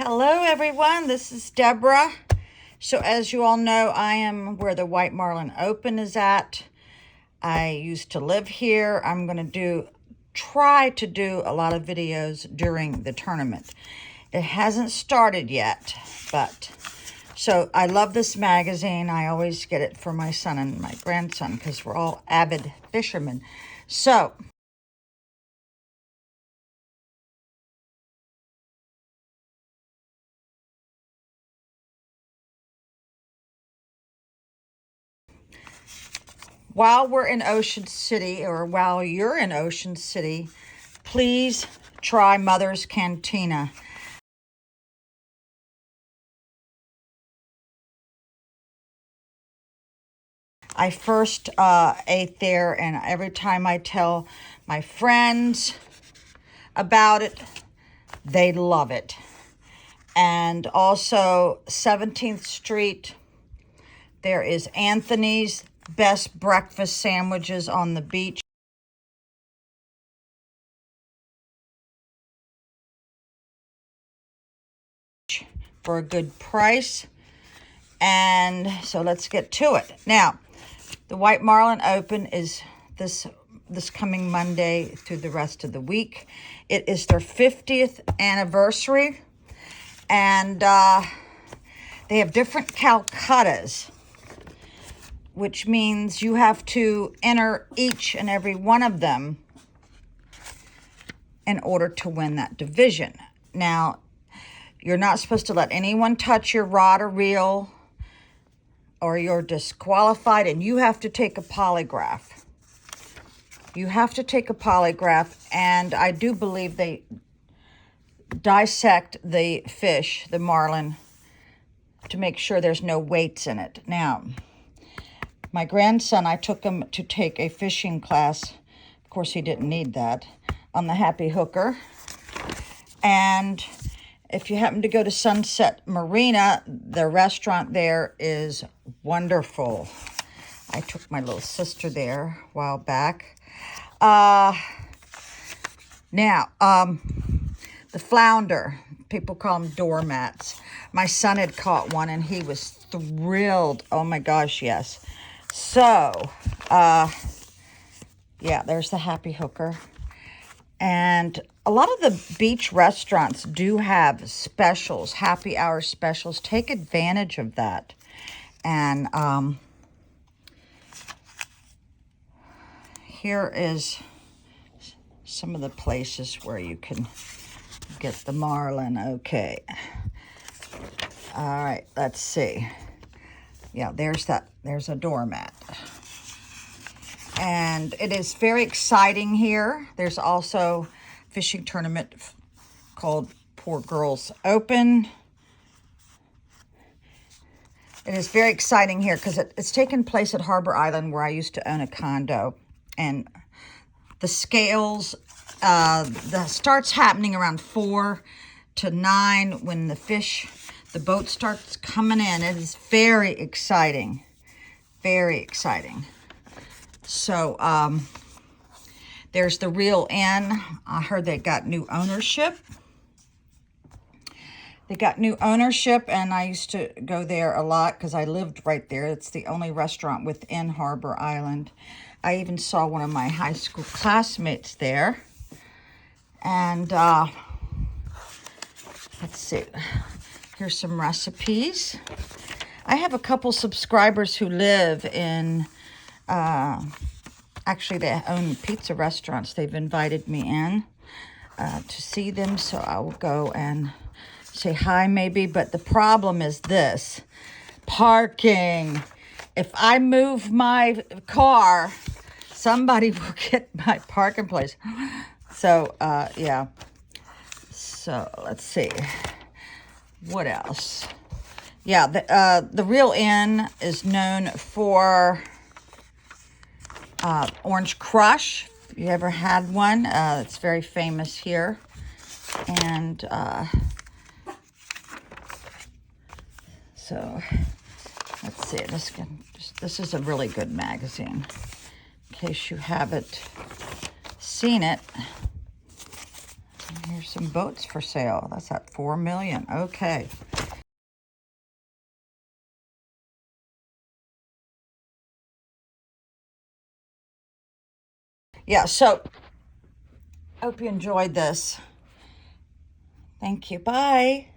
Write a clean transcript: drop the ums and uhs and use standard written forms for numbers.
Hello everyone, this is Deborah. So as you all know, I am where the White Marlin Open is at. I used to live here. I'm going to try to do a lot of videos during the tournament. It hasn't started yet, but so I love this magazine. I always get it for my son and my grandson because we're all avid fishermen. So while we're in Ocean City, or while you're in Ocean City, please try Mother's Cantina. I first ate there, and every time I tell my friends about it, they love it. And also 17th Street, there is Anthony's best breakfast sandwiches on the beach for a good price. And so let's get to it. Now, the White Marlin Open is this coming Monday through the rest of the week. It is their 50th anniversary, and they have different Calcuttas, which means you have to enter each and every one of them in order to win that division. Now, you're not supposed to let anyone touch your rod or reel, or you're disqualified, and you have to take a polygraph. You have to take a polygraph, and I do believe they dissect the fish, the marlin, to make sure there's no weights in it. Now, my grandson, I took him to take a fishing class. Of course, he didn't need that, on the Happy Hooker. And if you happen to go to Sunset Marina, the restaurant there is wonderful. I took my little sister there a while back. Now, the flounder, people call them doormats. My son had caught one and he was thrilled. Oh my gosh, yes. So, yeah, there's the Happy Hooker. And a lot of the beach restaurants do have specials, happy hour specials. Take advantage of that. And here is some of the places where you can get the marlin. Okay. All right, let's see. Yeah, there's a doormat. And it is very exciting here. There's also a fishing tournament called Poor Girls Open. It is very exciting here because it's taking place at Harbour Island, where I used to own a condo. And the scales, starts happening around 4 to 9 when the boat starts coming in. It is very exciting. Very exciting. So, there's the Reel Inn. I heard they got new ownership. They got new ownership, and I used to go there a lot because I lived right there. It's the only restaurant within Harbour Island. I even saw one of my high school classmates there. And, let's see. Here's some recipes. I have a couple subscribers who live in... actually, they own pizza restaurants. They've invited me in to see them, so I will go and say hi maybe. But the problem is this: parking. If I move my car, somebody will get my parking place. So, yeah. So, let's see. What else? Yeah, the Reel Inn is known for... Orange Crush, if you ever had one, it's very famous here. And so let's see, this is a really good magazine, in case you haven't seen it. There's some boats for sale. That's at $4 million. Okay. Yeah, so hope you enjoyed this. Thank you. Bye.